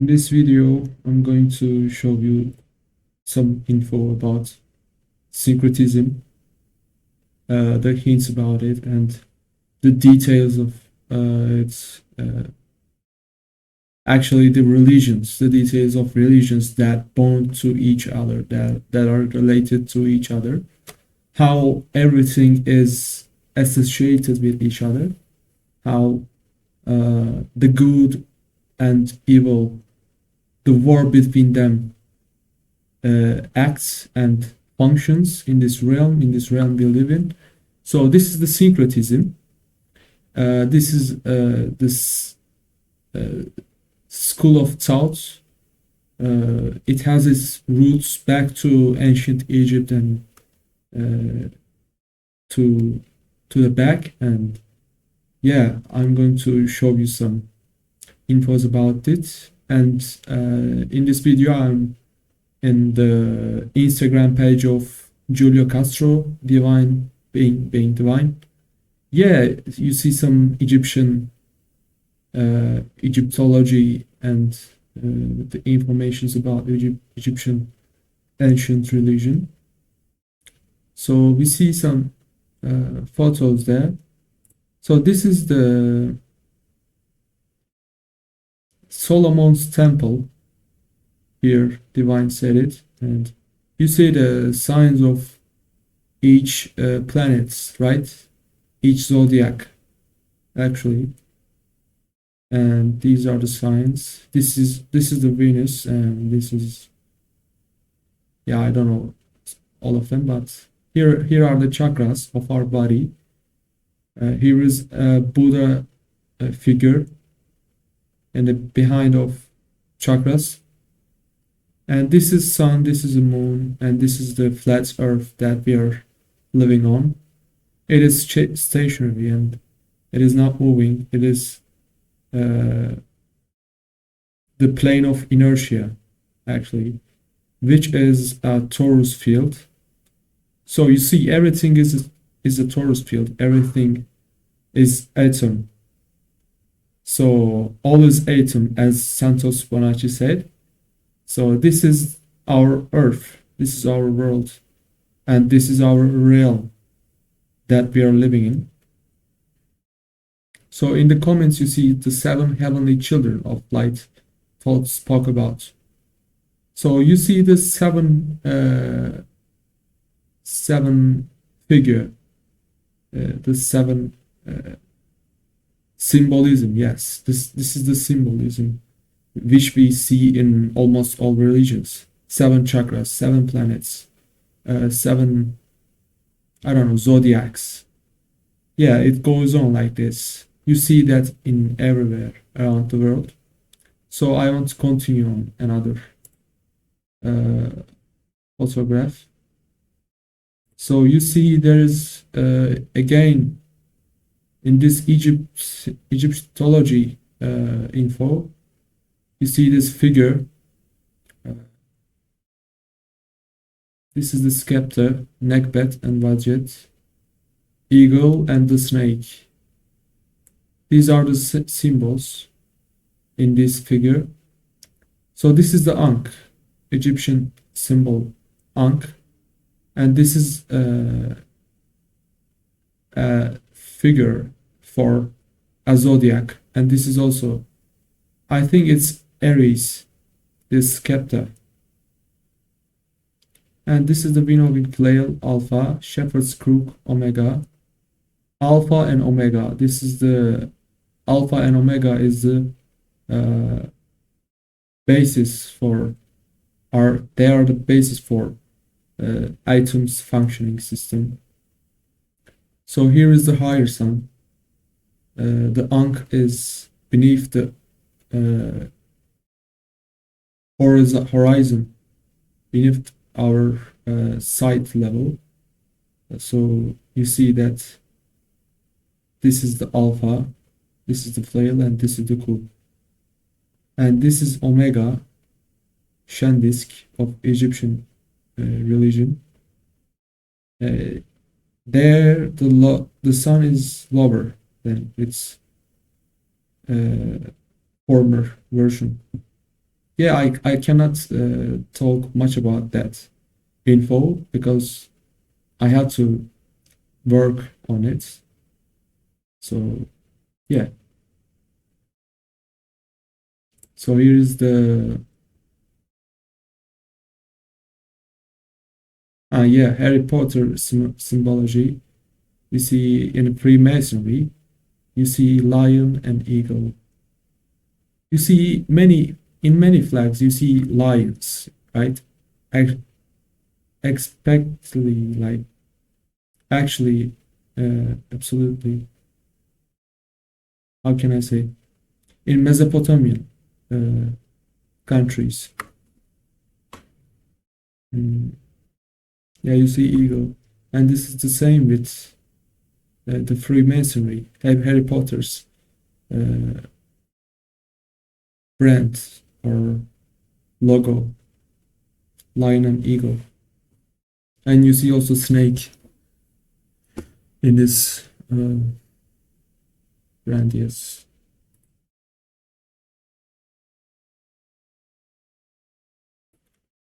In this video, I'm going to show you some info about syncretism, the hints about it, and the details of its actually the details of religions that bond to each other, that are related to each other, how everything is associated with each other, how the good and evil, the war between them acts and functions in this realm we live in. So this is the syncretism. This is this school of thought. It has its roots back to ancient Egypt and to the back. And yeah, I'm going to show you some infos about it. And in this video, I'm in the Instagram page of Julio Castro, Divine, being Divine. Yeah, you see some Egyptology and the informations about Egyptian ancient religion. So we see some photos there. So this is the Solomon's Temple. Here, Divine said it, and you see the signs of each planets, right? Each zodiac, actually, and these are the signs. This is the Venus, and this is, yeah, I don't know all of them, but here are the chakras of our body. Here is a Buddha figure, and the behind of chakras. And this is sun, this is the moon, and this is the flat earth that we are living on. It is stationary and it is not moving. It is the plane of inertia, actually, which is a torus field. So you see, everything is a torus field. Everything is atom. So all is atom, as Santos Bonacci said. So this is our earth, this is our world, and this is our realm that we are living in. So in the comments, you see the 7 heavenly children of light spoke about. So you see the seven figure, the 7 symbolism. Yes, this is the symbolism which we see in almost all religions. 7 chakras, 7 planets, 7, I don't know, zodiacs. Yeah, it goes on like this. You see that in everywhere around the world. So I want to continue on another photograph. So you see there is again in this Egyptology info, you see this figure. This is the scepter, Nekbet and Wadjet, eagle and the snake. These are the symbols in this figure. So this is the Ankh, Egyptian symbol Ankh, and this is a figure for a zodiac, and this is also, I think it's Aries, this scepter. And this is the winnowing flail, Alpha, shepherd's crook, Omega, Alpha and Omega. This is the Alpha and Omega is the basis for they are the basis for atoms functioning system. So here is the higher sun. The Ankh is beneath the horizon, beneath our sight level. So you see that this is the Alpha, this is the flail, and this is the coup. And this is Omega, Shandisk of Egyptian religion. There the sun is lower than its former version. yeah, I cannot talk much about that info because I had to work on it. So yeah. So here is the yeah, Harry Potter symbology. You see in Freemasonry, you see lion and eagle. You see many flags. You see lions, right? Ex- Expectly, like actually, absolutely. How can I say? In Mesopotamian uh, countries, mm, yeah, you see eagle, and this is the same with the Freemasonry, Harry Potter's uh, brand or logo, lion and eagle, and you see also snake in this brand. Yes.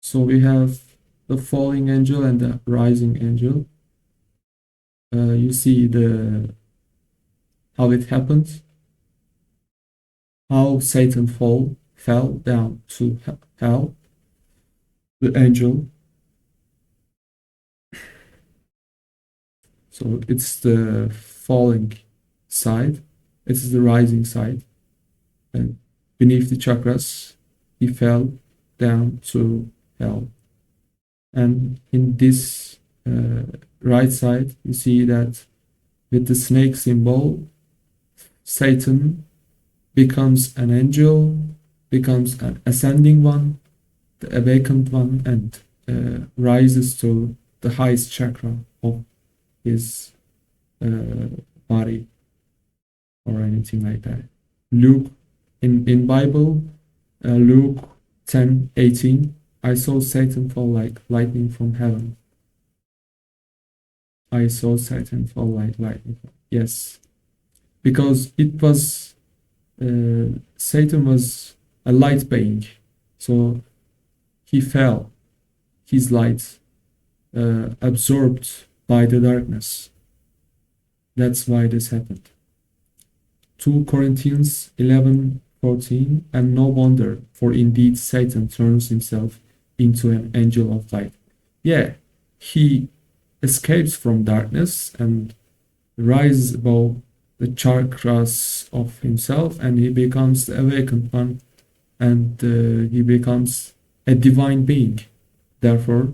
So we have the falling angel and the rising angel. You see the how it happened, how Satan fell down to hell, the angel. So it's the falling side, it's the rising side, and beneath the chakras, he fell down to hell. And in this right side, you see that with the snake symbol, Satan becomes an angel, becomes an ascending one, the awakened one, and rises to the highest chakra of his uh, body or anything like that. Luke in Bible, Luke 10:18, I saw Satan fall like lightning from heaven. I saw Satan fall like lightning. Yes, because it was Satan was a light being, so he fell. His light absorbed by the darkness. That's why this happened. 2 Corinthians 11:14, and no wonder, for indeed Satan turns himself into an angel of light. Yeah, he escapes from darkness and rises above the chakras of himself, and he becomes the awakened one, and he becomes a divine being. Therefore,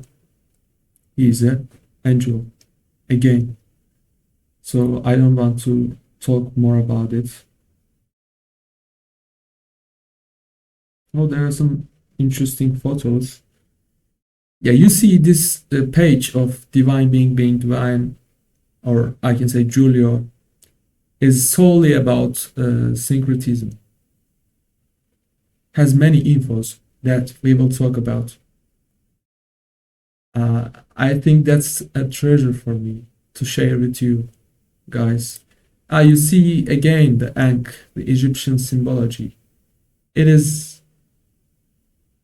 he is an angel again. So I don't want to talk more about it. Oh, there are some interesting photos. Yeah, you see this page of divine being divine, or I can say Julio, is solely about syncretism. Has many infos that we will talk about. I think that's a treasure for me to share with you guys. You see again the Ankh, the Egyptian symbology. It is,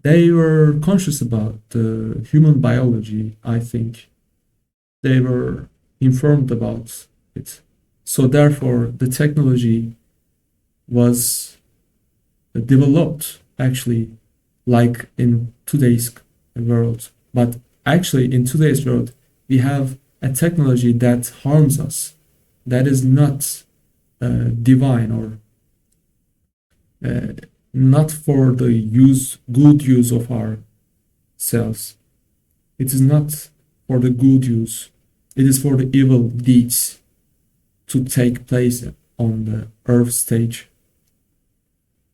they were conscious about the human biology, I think. They were informed about it. So therefore, the technology was developed actually like in today's world. But actually, in today's world, we have a technology that harms us, that is not divine or uh, not for the good use of our cells. It is not for the good use. It is for the evil deeds to take place on the earth stage,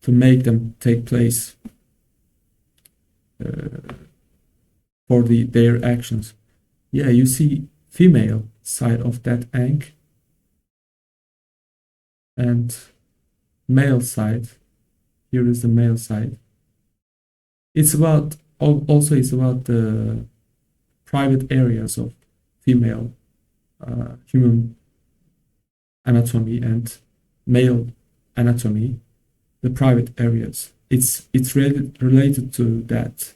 to make them take place for their actions. Yeah, you see female side of that ankh and male side. Here is the male side. It's about also it's about the private areas of female human anatomy and male anatomy, the private areas. it's related to that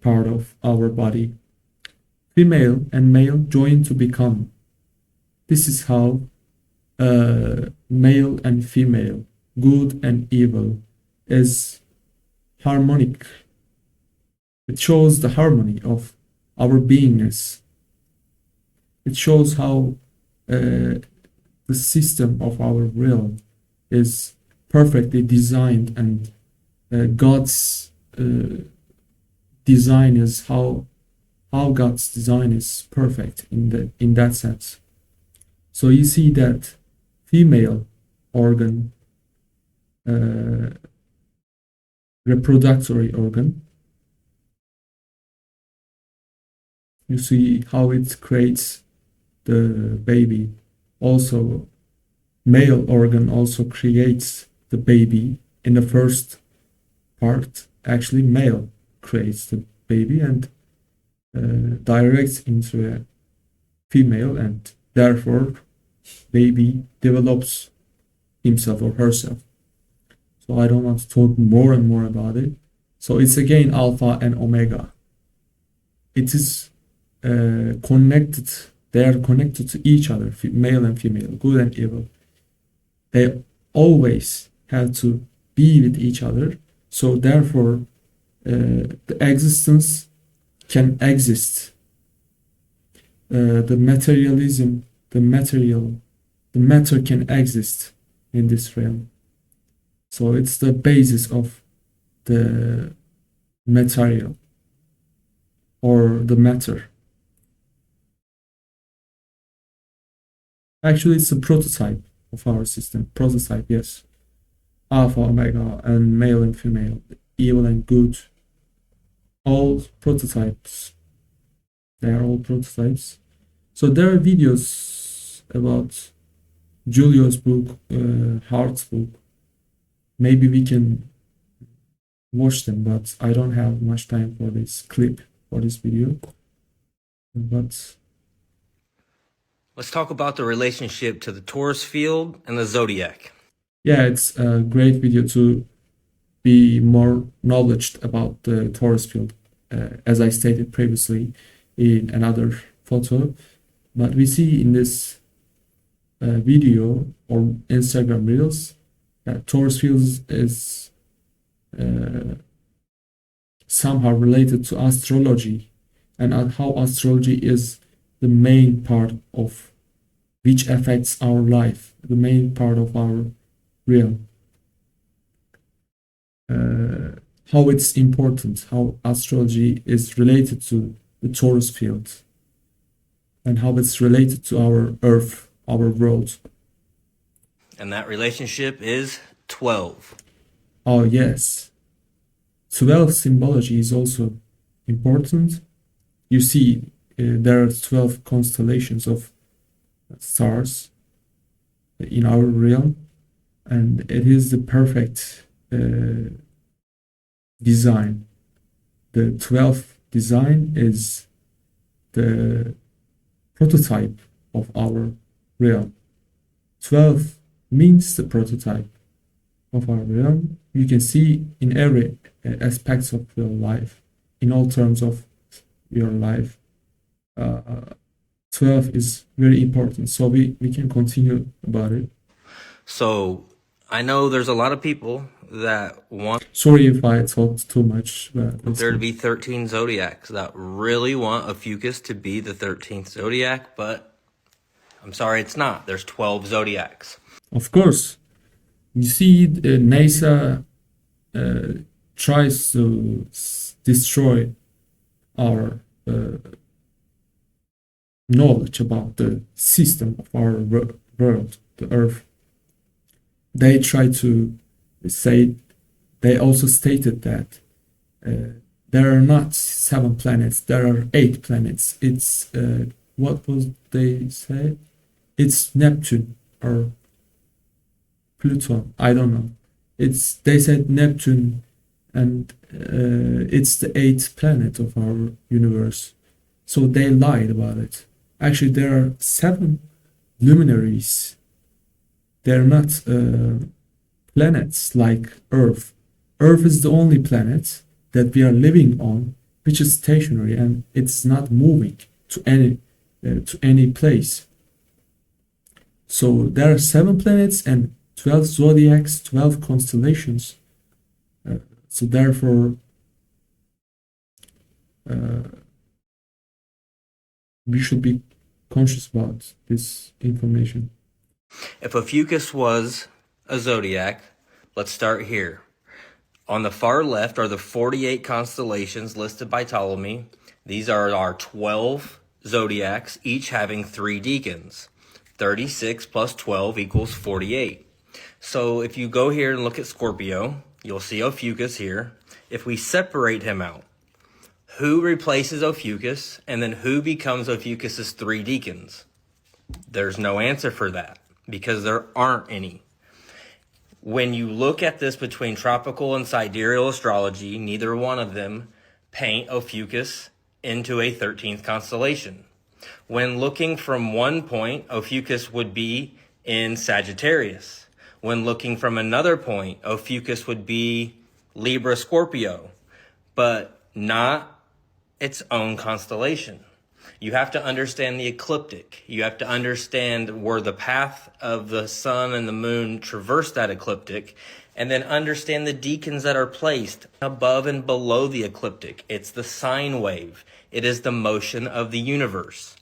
part of our body. Female and male join to become. This is how male and female, good and evil, is harmonic. It shows the harmony of our beingness. It shows how the system of our realm is perfectly designed, and God's design is how God's design is perfect in that sense. So you see that female organ, reproductory organ, you see how it creates the baby. Also, male organ also creates the baby. In the first part, actually male creates the baby and directs into a female, and therefore baby develops himself or herself. So I don't want to talk more and more about it. So it's again alpha and omega. It is connected. They are connected to each other, male and female, good and evil. They always have to be with each other. So therefore, the existence can exist. The materialism, the matter can exist in this realm. So it's the basis of the material or the matter. Actually, it's a prototype of our system. Prototype, yes. Alpha, omega, and male and female, evil and good. All prototypes. They are all prototypes. So there are videos about Julio's book, Hart's book. Maybe we can watch them, but I don't have much time for this clip, for this video. But let's talk about the relationship to the Taurus field and the Zodiac. Yeah, it's a great video to be more knowledgeable about the Taurus field, as I stated previously in another photo. But we see in this video or Instagram Reels that Taurus field is somehow related to astrology, and how astrology is the main part of which affects our life, the main part of our realm. How it's important, how astrology is related to the Taurus field, and how it's related to our Earth, our world. And that relationship is 12. Oh, yes. 12 symbology is also important. You see, there are 12 constellations of stars in our realm, and it is the perfect design. The 12th design is the prototype of our realm. 12 means the prototype of our realm. You can see in every aspects of your life, in all terms of your life. 12 is very important, so we can continue about it. So I know there's a lot of people that want, sorry if I talked too much, but there to be 13 zodiacs, that really want Ophiuchus to be the 13th zodiac, but I'm sorry, it's not. There's 12 zodiacs. Of course. You see, NASA tries to destroy our knowledge about the system of our world, the Earth. They try to say, they also stated that there are not 7 planets, there are 8 planets. It's, what was they say? It's Neptune or Pluto, I don't know. They said Neptune, and it's the 8th planet of our universe. So they lied about it. Actually, there are 7 luminaries. They're not planets like Earth. Earth is the only planet that we are living on which is stationary and it's not moving to any place. So there are 7 planets and 12 zodiacs, 12 constellations. So therefore, we should be conscious about this information. If Ophiuchus was a zodiac, let's start here. On the far left are the 48 constellations listed by Ptolemy. These are our 12 zodiacs, each having 3 deacons. 36 plus 12 equals 48. So if you go here and look at Scorpio, you'll see Ophiuchus here. If we separate him out, who replaces Ophiuchus, and then who becomes Ophiuchus's 3 deacons? There's no answer for that because there aren't any. When you look at this between tropical and sidereal astrology, neither one of them paint Ophiuchus into a 13th constellation. When looking from one point, Ophiuchus would be in Sagittarius. When looking from another point, Ophiuchus would be Libra Scorpio, but not its own constellation. You have to understand the ecliptic. You have to understand where the path of the sun and the moon traverse that ecliptic, and then understand the deacons that are placed above and below the ecliptic. It's the sine wave. It is the motion of the universe.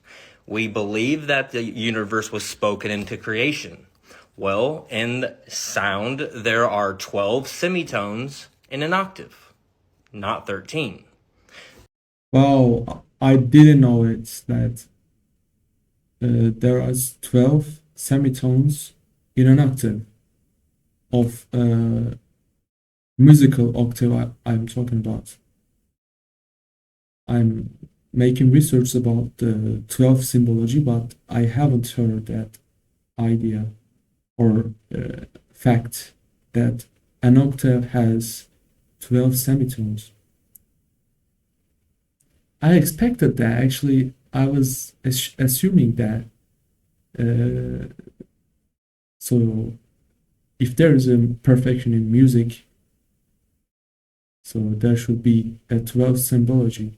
We believe that the universe was spoken into creation. Well, in sound, there are 12 semitones in an octave, not 13. Wow, I didn't know it that there are 12 semitones in an octave of musical octave I'm talking about. I'm making research about the 12 symbology, but I haven't heard that idea or fact that an octave has 12 semitones. I expected that actually. I was assuming that. So if there is a perfection in music, so there should be a 12 symbology,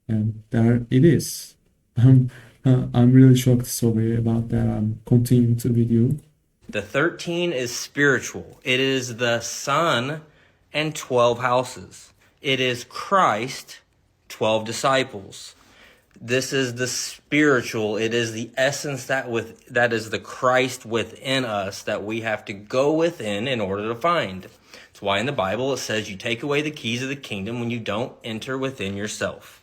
and there it is. I'm really shocked. Sorry about that. I'm continuing the video. The 13 is spiritual. It is the sun and 12 houses. It is Christ, 12 disciples. This is the spiritual. It is the essence that is the Christ within us that we have to go within in order to find. That's why in the Bible it says you take away the keys of the kingdom when you don't enter within yourself.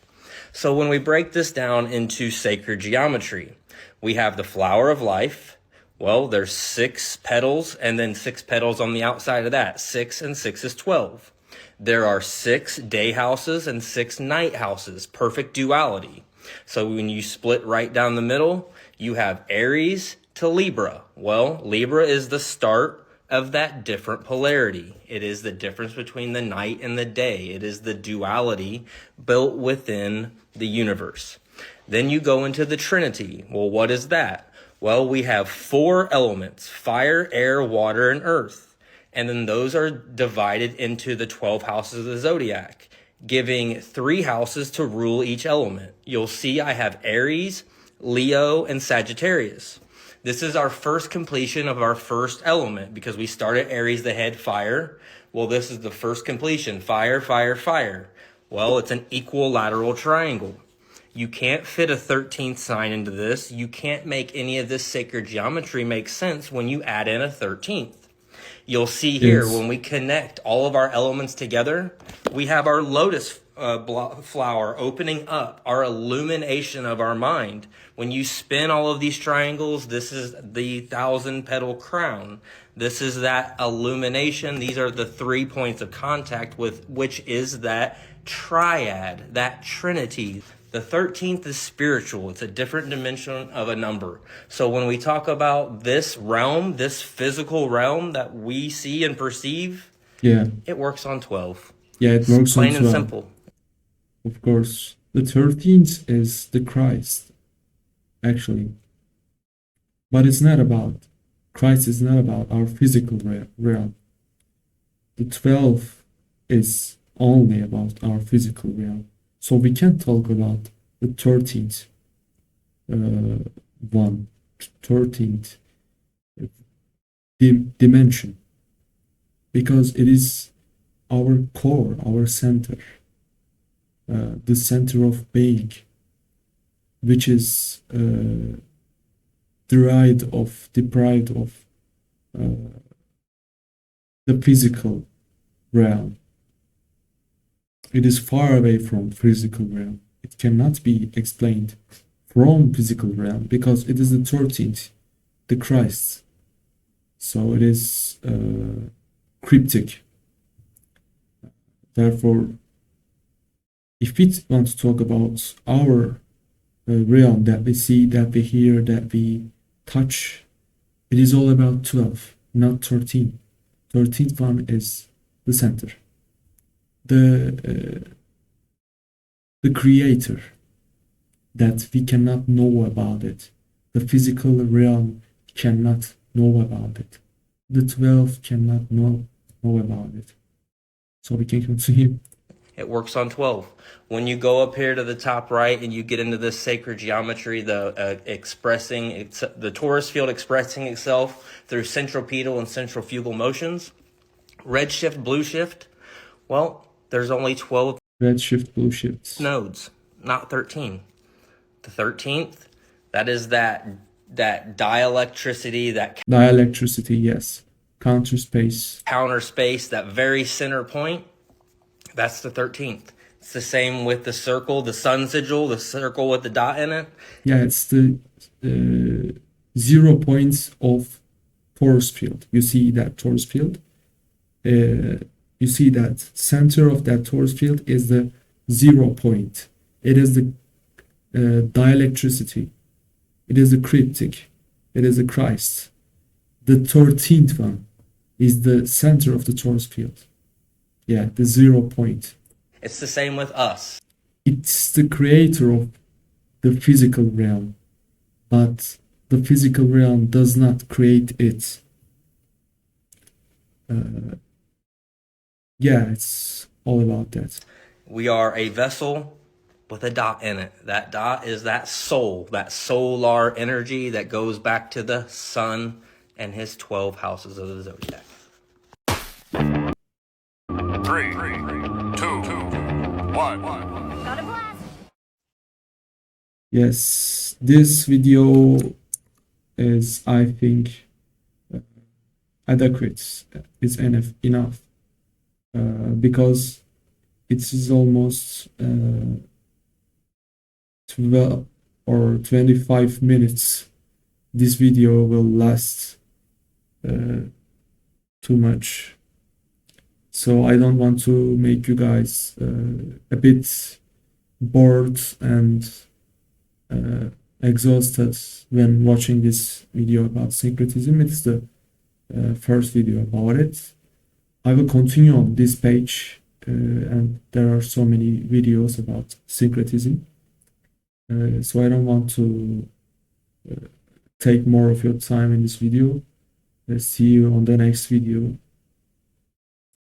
So when we break this down into sacred geometry, we have the flower of life. Well, there's 6 petals and then 6 petals on the outside of that. 6 and 6 is 12. There are 6 day houses and 6 night houses, perfect duality. So when you split right down the middle, you have Aries to Libra. Well, Libra is the start of that different polarity. It is the difference between the night and the day. It is the duality built within the universe. Then you go into the Trinity. Well, what is that? Well, we have 4 elements: fire, air, water, and earth. And then those are divided into the 12 houses of the zodiac, giving 3 houses to rule each element. You'll see I have Aries, Leo, and Sagittarius. This is our first completion of our first element because we start at Aries, the head, fire. Well, this is the first completion: fire, fire, fire. Well, it's an equilateral triangle. You can't fit a 13th sign into this. You can't make any of this sacred geometry make sense when you add in a 13th. You'll see here, Yes. when we connect all of our elements together, we have our lotus flower opening up, our illumination of our mind. When you spin all of these triangles, this is the 1,000-petal crown. This is that illumination. These are the 3 points of contact with which is that triad, that trinity. The 13th is spiritual. It's a different dimension of a number. So when we talk about this realm, this physical realm that we see and perceive, Yeah, it works on 12. yeah, it works Plain on and 12. simple. Of course, the 13th is the Christ, actually. But it's not about, Christ is not about our physical realm. the 12 is only about our physical realm. So we can't talk about the 13th one, 13th dimension, because it is our core, our center, the center of being, which is deprived of the physical realm. It is far away from physical realm. It cannot be explained from physical realm because it is the 13th, the Christ. So it is cryptic. Therefore, if we want to talk about our realm that we see, that we hear, that we touch, it is all about 12, not 13. 13th one is the center. The creator, that we cannot know about it. The physical realm cannot know about it. The 12 cannot know about it. So we can continue. It works on 12. When you go up here to the top right and you get into this sacred geometry, the torus field expressing itself through centripetal and centrifugal motions, red shift, blue shift, well, there's only 12 red shift, blue shifts nodes, not 13. The 13th, that is that dielectricity, dielectricity, yes. Counter space, that very center point. That's the 13th. It's the same with the circle, the sun sigil, the circle with the dot in it. Yeah, it's the 0 points of torus field. You see that torus field? You see that center of that torus field is the 0 point. It is the dielectricity. It is the cryptic. It is the Christ. The 13th one is the center of the torus field. Yeah, the 0 point. It's the same with us. It's the creator of the physical realm, but the physical realm does not create it. Yeah, it's all about that. We are a vessel with a dot in it. That dot is that soul, that solar energy that goes back to the sun and his 12 houses of the Zodiac. 3, 2, 1. Got a blast. Yes, this video is, I think, adequate. It's enough because it is almost 12 or 25 minutes. This video will last too much. So I don't want to make you guys a bit bored and exhausted when watching this video about syncretism. It's the first video about it. I will continue on this page and there are so many videos about syncretism. So I don't want to take more of your time in this video. See you on the next video.